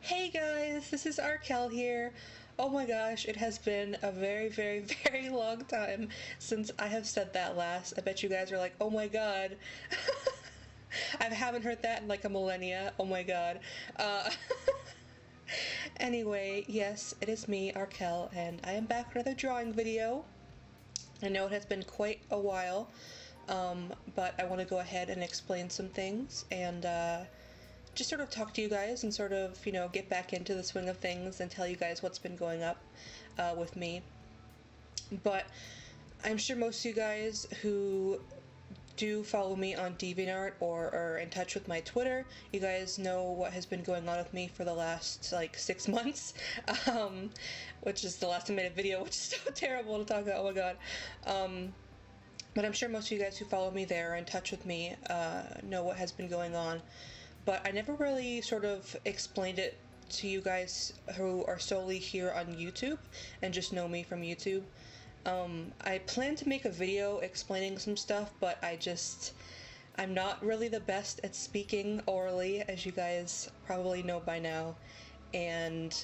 Hey guys, this is Arkelle here. Oh my gosh, it has been a very, very, very long time since I have said that last. I bet you guys are like, oh my god. I haven't heard that in like a millennia. Oh my god. Anyway, yes, it is me, Arkelle, and I am back with another drawing video. I know it has been quite a while, but I want to go ahead and explain some things and just sort of talk to you guys and sort of, get back into the swing of things and tell you guys what's been going up with me. But I'm sure most of you guys who do follow me on DeviantArt or are in touch with my Twitter, you guys know what has been going on with me for the last like 6 months, which is the last time I made a video, which is so terrible to talk about, oh my god. But I'm sure most of you guys who follow me there are in touch with me, know what has been going on. But I never really sort of explained it to you guys who are solely here on YouTube and just know me from YouTube. I plan to make a video explaining some stuff, but I'm not really the best at speaking orally, as you guys probably know by now, and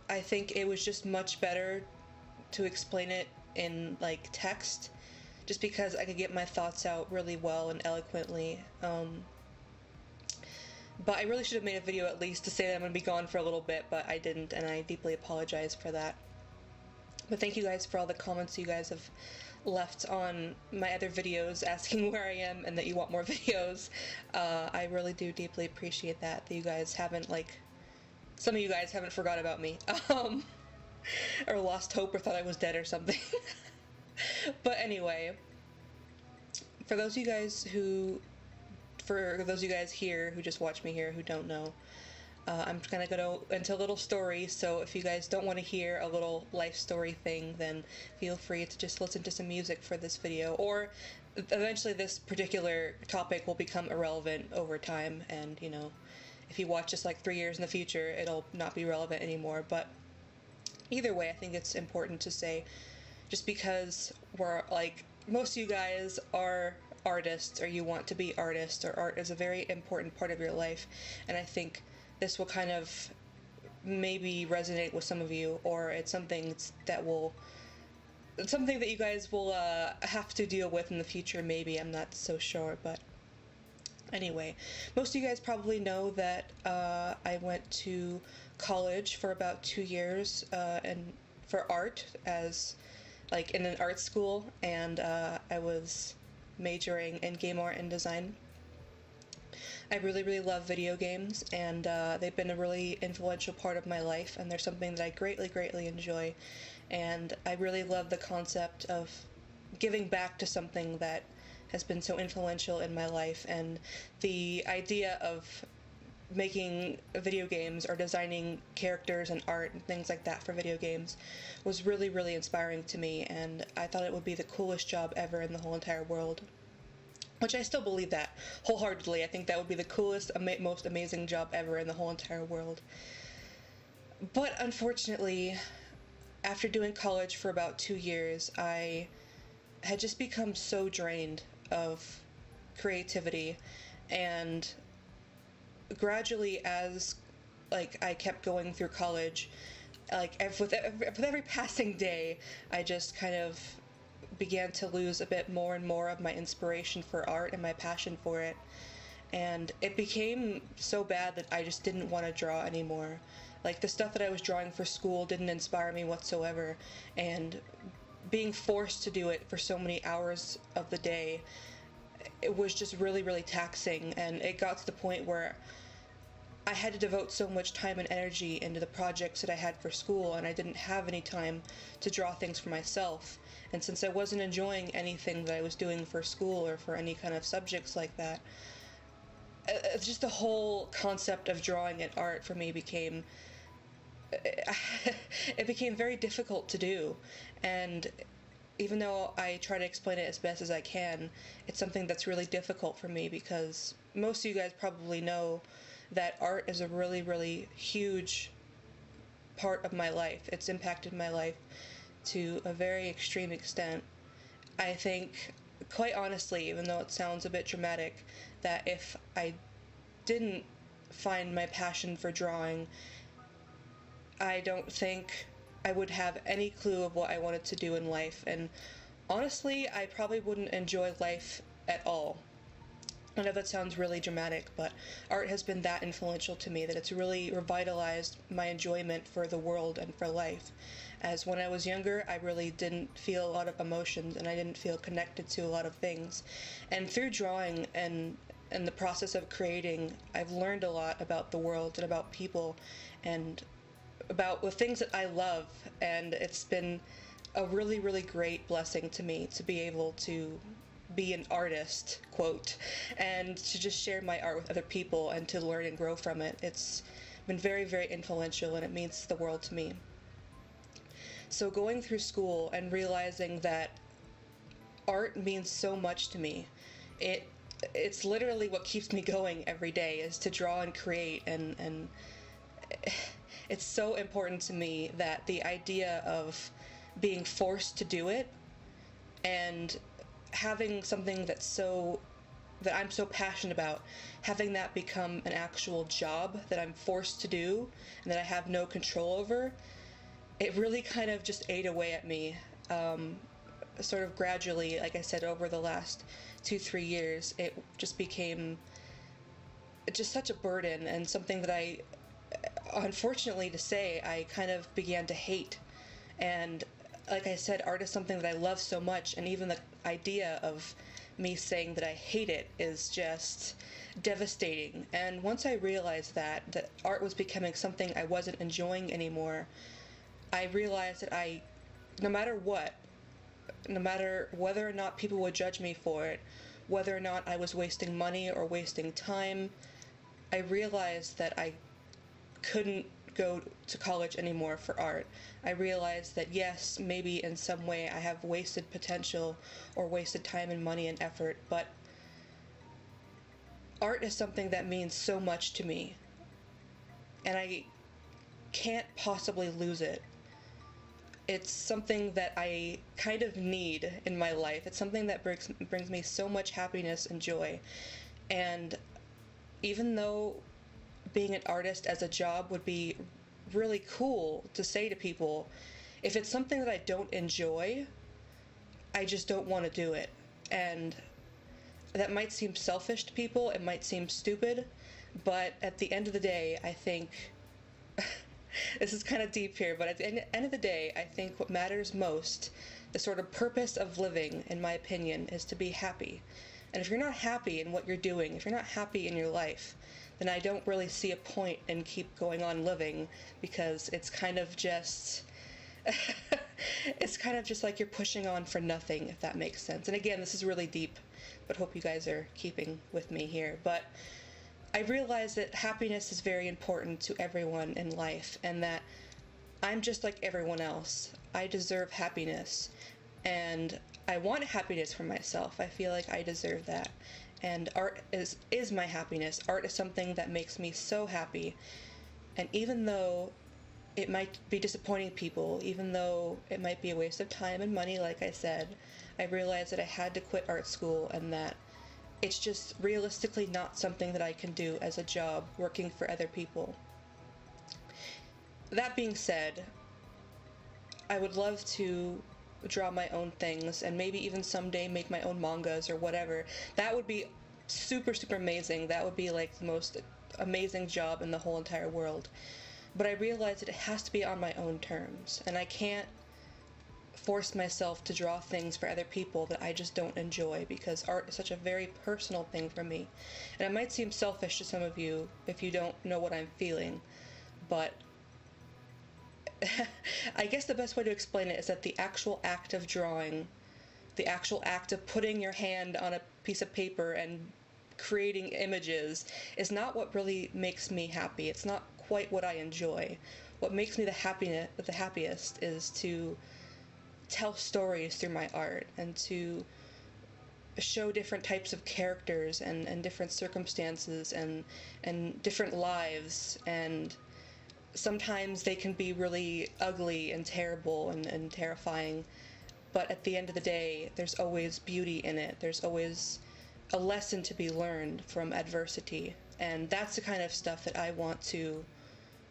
I think it was just much better to explain it in like text, just because I could get my thoughts out really well and eloquently. But I really should have made a video at least to say that I'm going to be gone for a little bit, but I didn't, and I deeply apologize for that. But thank you guys for all the comments you guys have left on my other videos asking where I am and that you want more videos. I really do deeply appreciate that you guys haven't, some of you guys haven't forgot about me. Or lost hope or thought I was dead or something. But anyway, for those of you guys here who just watch me here who don't know, I'm gonna go into a little story, so if you guys don't want to hear a little life story thing, then feel free to just listen to some music for this video, or eventually this particular topic will become irrelevant over time, and if you watch this like 3 years in the future, it'll not be relevant anymore. But either way, I think it's important to say, just because we're most of you guys are artists, or you want to be artists, or art is a very important part of your life, and I think this will kind of maybe resonate with some of you, or it's something that you guys will have to deal with in the future, maybe. I'm not so sure. But anyway, most of you guys probably know that I went to college for about 2 years and for art, as in an art school, and I was majoring in game art and design. I really, really love video games, and they've been a really influential part of my life, and they're something that I greatly, greatly enjoy. And I really love the concept of giving back to something that has been so influential in my life, and the idea of making video games or designing characters and art and things like that for video games was really, really inspiring to me, and I thought it would be the coolest job ever in the whole entire world. Which I still believe that wholeheartedly. I think that would be the coolest, most amazing job ever in the whole entire world. But unfortunately, after doing college for about 2 years, I had just become so drained of creativity, and gradually, as I kept going through college, with every passing day, I just kind of began to lose a bit more and more of my inspiration for art and my passion for it, and it became so bad that I just didn't want to draw anymore. The stuff that I was drawing for school didn't inspire me whatsoever, and being forced to do it for so many hours of the day, it was just really, really taxing, and it got to the point where I had to devote so much time and energy into the projects that I had for school, and I didn't have any time to draw things for myself. And since I wasn't enjoying anything that I was doing for school or for any kind of subjects like that, just the whole concept of drawing and art for me became very difficult to do. And even though I try to explain it as best as I can, it's something that's really difficult for me, because most of you guys probably know that art is a really, really huge part of my life. It's impacted my life to a very extreme extent. I think, quite honestly, even though it sounds a bit dramatic, that if I didn't find my passion for drawing, I don't think I would have any clue of what I wanted to do in life, and honestly, I probably wouldn't enjoy life at all. I know that sounds really dramatic, but art has been that influential to me that it's really revitalized my enjoyment for the world and for life. As when I was younger, I really didn't feel a lot of emotions and I didn't feel connected to a lot of things. And through drawing and the process of creating, I've learned a lot about the world and about people and about the things that I love, and it's been a really, really great blessing to me to be able to be an artist, quote, and to just share my art with other people and to learn and grow from it. It's been very, very influential, and it means the world to me. So going through school and realizing that art means so much to me, it's literally what keeps me going every day, is to draw and create, and it's so important to me that the idea of being forced to do it and having something that I'm so passionate about, having that become an actual job that I'm forced to do and that I have no control over, it really kind of just ate away at me, sort of gradually. Like I said, over the last 2-3 years, it just became just such a burden and something that I, unfortunately to say, I kind of began to hate. And like I said, art is something that I love so much, and even the idea of me saying that I hate it is just devastating. And once I realized that art was becoming something I wasn't enjoying anymore, I realized that no matter what, no matter whether or not people would judge me for it, whether or not I was wasting money or wasting time, I realized that I couldn't go to college anymore for art. I realized that yes, maybe in some way I have wasted potential or wasted time and money and effort, but art is something that means so much to me, and I can't possibly lose it. It's something that I kind of need in my life. It's something that brings me so much happiness and joy. And even though being an artist as a job would be really cool to say to people, if it's something that I don't enjoy, I just don't want to do it. And that might seem selfish to people, it might seem stupid, but at the end of the day, I think this is kind of deep here, but at the end of the day, I think what matters most, the sort of purpose of living, in my opinion, is to be happy. And if you're not happy in what you're doing, if you're not happy in your life, then I don't really see a point in keep going on living, because it's kind of just it's kind of just like you're pushing on for nothing, if that makes sense. And again, this is really deep, but hope you guys are keeping with me here. But I realize that happiness is very important to everyone in life, and that I'm just like everyone else. I deserve happiness, and I want happiness for myself. I feel like I deserve that. And art is my happiness. Art is something that makes me so happy. And even though it might be disappointing people, even though it might be a waste of time and money, like I said, I realized that I had to quit art school, and that it's just realistically not something that I can do as a job working for other people. That being said, I would love to draw my own things and maybe even someday make my own mangas or whatever. That would be super, super amazing. That would be like the most amazing job in the whole entire world. But I realize that it has to be on my own terms, and I can't force myself to draw things for other people that I just don't enjoy, because art is such a very personal thing for me. And it might seem selfish to some of you if you don't know what I'm feeling, but I guess the best way to explain it is that the actual act of drawing, the actual act of putting your hand on a piece of paper and creating images, is not what really makes me happy. It's not quite what I enjoy. What makes me the happiest is to tell stories through my art, and to show different types of characters and different circumstances and different lives, and sometimes they can be really ugly and terrible and terrifying, but at the end of the day, there's always beauty in it. There's always a lesson to be learned from adversity, and that's the kind of stuff that I want to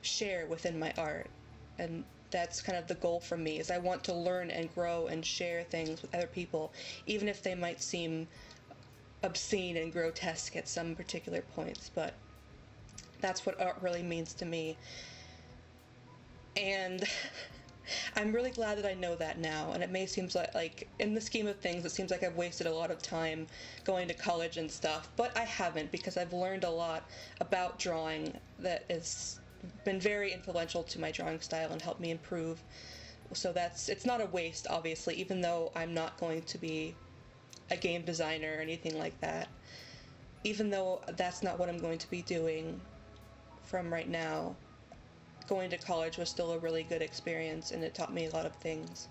share within my art. and that's kind of the goal for me, is I want to learn and grow and share things with other people, even if they might seem obscene and grotesque at some particular points. But that's what art really means to me, and I'm really glad that I know that now. And it may seem like in the scheme of things, it seems like I've wasted a lot of time going to college and stuff, but I haven't, because I've learned a lot about drawing that has been very influential to my drawing style and helped me improve. So it's not a waste, obviously, even though I'm not going to be a game designer or anything like that. Even though that's not what I'm going to be doing from right now, going to college was still a really good experience, and it taught me a lot of things.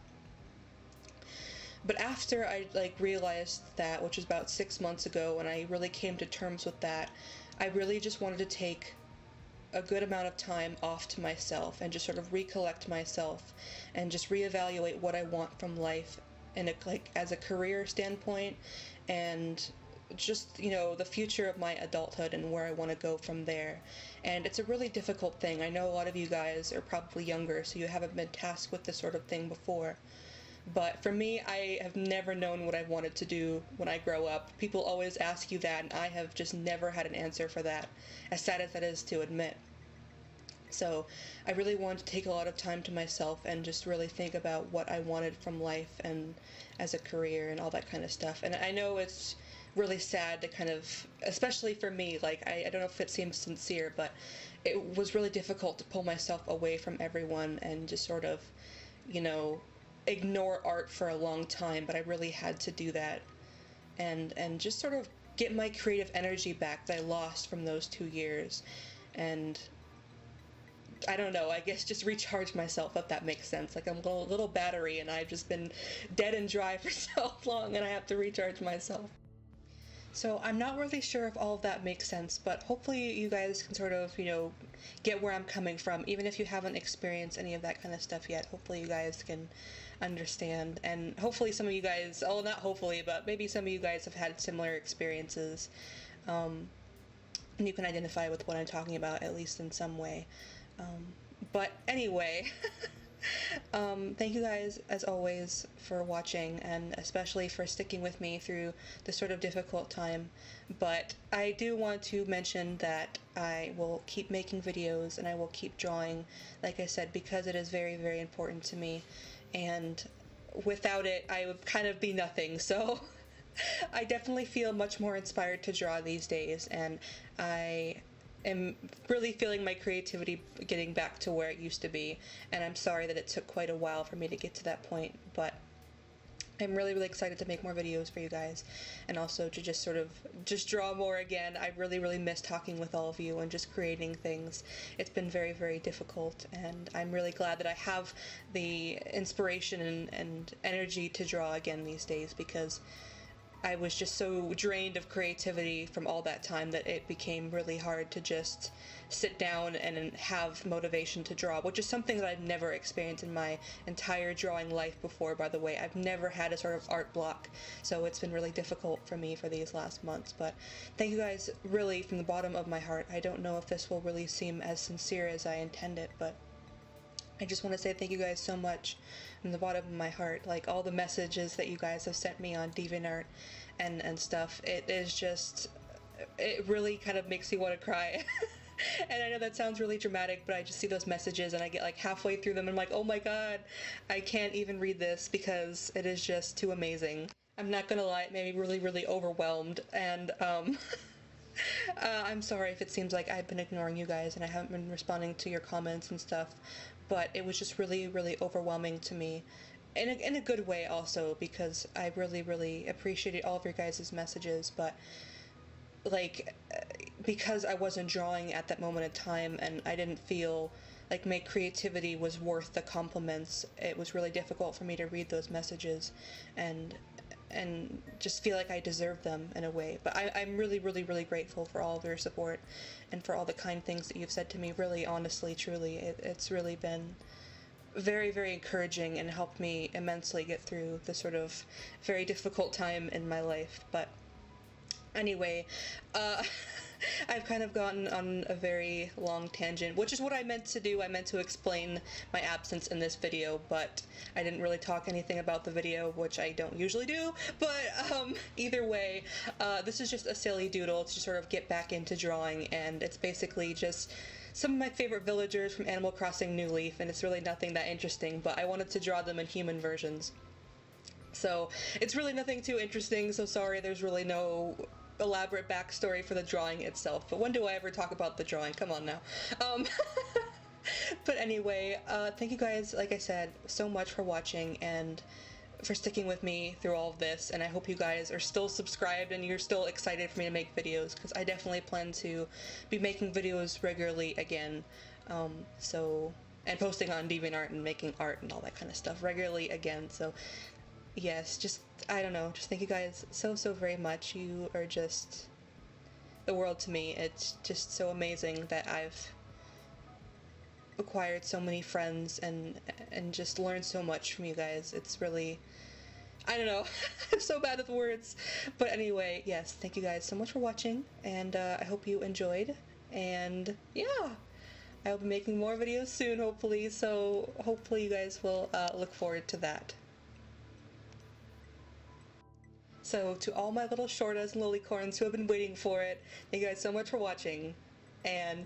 But after I realized that, which was about 6 months ago, and I really came to terms with that, I really just wanted to take a good amount of time off to myself and just sort of recollect myself and just reevaluate what I want from life in as a career standpoint, and just, the future of my adulthood and where I want to go from there. And it's a really difficult thing. I know a lot of you guys are probably younger, so you haven't been tasked with this sort of thing before. But for me, I have never known what I wanted to do when I grow up. People always ask you that, and I have just never had an answer for that, as sad as that is to admit. So I really wanted to take a lot of time to myself and just really think about what I wanted from life and as a career and all that kind of stuff. And I know it's really sad to kind of, especially for me, I don't know if it seems sincere, but it was really difficult to pull myself away from everyone and just sort of, ignore art for a long time. But I really had to do that and just sort of get my creative energy back that I lost from those 2 years. And I don't know, I guess just recharge myself, if that makes sense. I'm a little battery, and I've just been dead and dry for so long, and I have to recharge myself. So I'm not really sure if all of that makes sense, but hopefully you guys can sort of, get where I'm coming from. Even if you haven't experienced any of that kind of stuff yet, hopefully you guys can understand. And hopefully some of you guys, oh, not hopefully, but maybe some of you guys have had similar experiences. And you can identify with what I'm talking about, at least in some way. But anyway, thank you guys, as always, for watching, and especially for sticking with me through this sort of difficult time. But I do want to mention that I will keep making videos, and I will keep drawing, like I said, because it is very, very important to me, and without it, I would kind of be nothing. So I definitely feel much more inspired to draw these days, and I am really feeling my creativity getting back to where it used to be, and I'm sorry that it took quite a while for me to get to that point, but I'm really, really excited to make more videos for you guys, and also to just draw more again. I really, really miss talking with all of you and just creating things. It's been very, very difficult, and I'm really glad that I have the inspiration and energy to draw again these days, because I was just so drained of creativity from all that time that it became really hard to just sit down and have motivation to draw, which is something that I've never experienced in my entire drawing life before, by the way. I've never had a sort of art block, so it's been really difficult for me for these last months. But thank you guys, really, from the bottom of my heart. I don't know if this will really seem as sincere as I intend it, but I just want to say thank you guys so much from the bottom of my heart. All the messages that you guys have sent me on DeviantArt and stuff, it is just, it really kind of makes me want to cry. And I know that sounds really dramatic, but I just see those messages and I get halfway through them and I'm like, oh my god, I can't even read this because it is just too amazing. I'm not gonna lie, it made me really, really overwhelmed, and I'm sorry if it seems like I've been ignoring you guys and I haven't been responding to your comments and stuff, but it was just really, really overwhelming to me. In a good way also, because I really, really appreciated all of your guys' messages, but because I wasn't drawing at that moment in time and I didn't feel like my creativity was worth the compliments, it was really difficult for me to read those messages and just feel like I deserved them in a way. But I'm really, really, really grateful for all of your support and for all the kind things that you've said to me. Really, honestly, truly, it's really been very, very encouraging and helped me immensely get through this sort of very difficult time in my life. But anyway, I've kind of gotten on a very long tangent, which is what I meant to do. I meant to explain my absence in this video, but I didn't really talk anything about the video, which I don't usually do. But either way, this is just a silly doodle to sort of get back into drawing, and it's basically just some of my favorite villagers from Animal Crossing New Leaf, and it's really nothing that interesting, but I wanted to draw them in human versions. So it's really nothing too interesting, so sorry there's really no elaborate backstory for the drawing itself, but when do I ever talk about the drawing? Come on now. But anyway, thank you guys, like I said, so much for watching and for sticking with me through all of this, and I hope you guys are still subscribed and you're still excited for me to make videos, because I definitely plan to be making videos regularly again, and posting on DeviantArt and making art and all that kind of stuff regularly again, so yes, just, I don't know, just thank you guys so very much. You are just the world to me. It's just so amazing that I've acquired so many friends and just learned so much from you guys. It's really, I don't know, I'm so bad at the words. But anyway, yes, thank you guys so much for watching, and I hope you enjoyed, and yeah, I'll be making more videos soon, hopefully, so hopefully you guys will look forward to that. So, to all my little shortas and lilycorns who have been waiting for it, thank you guys so much for watching, and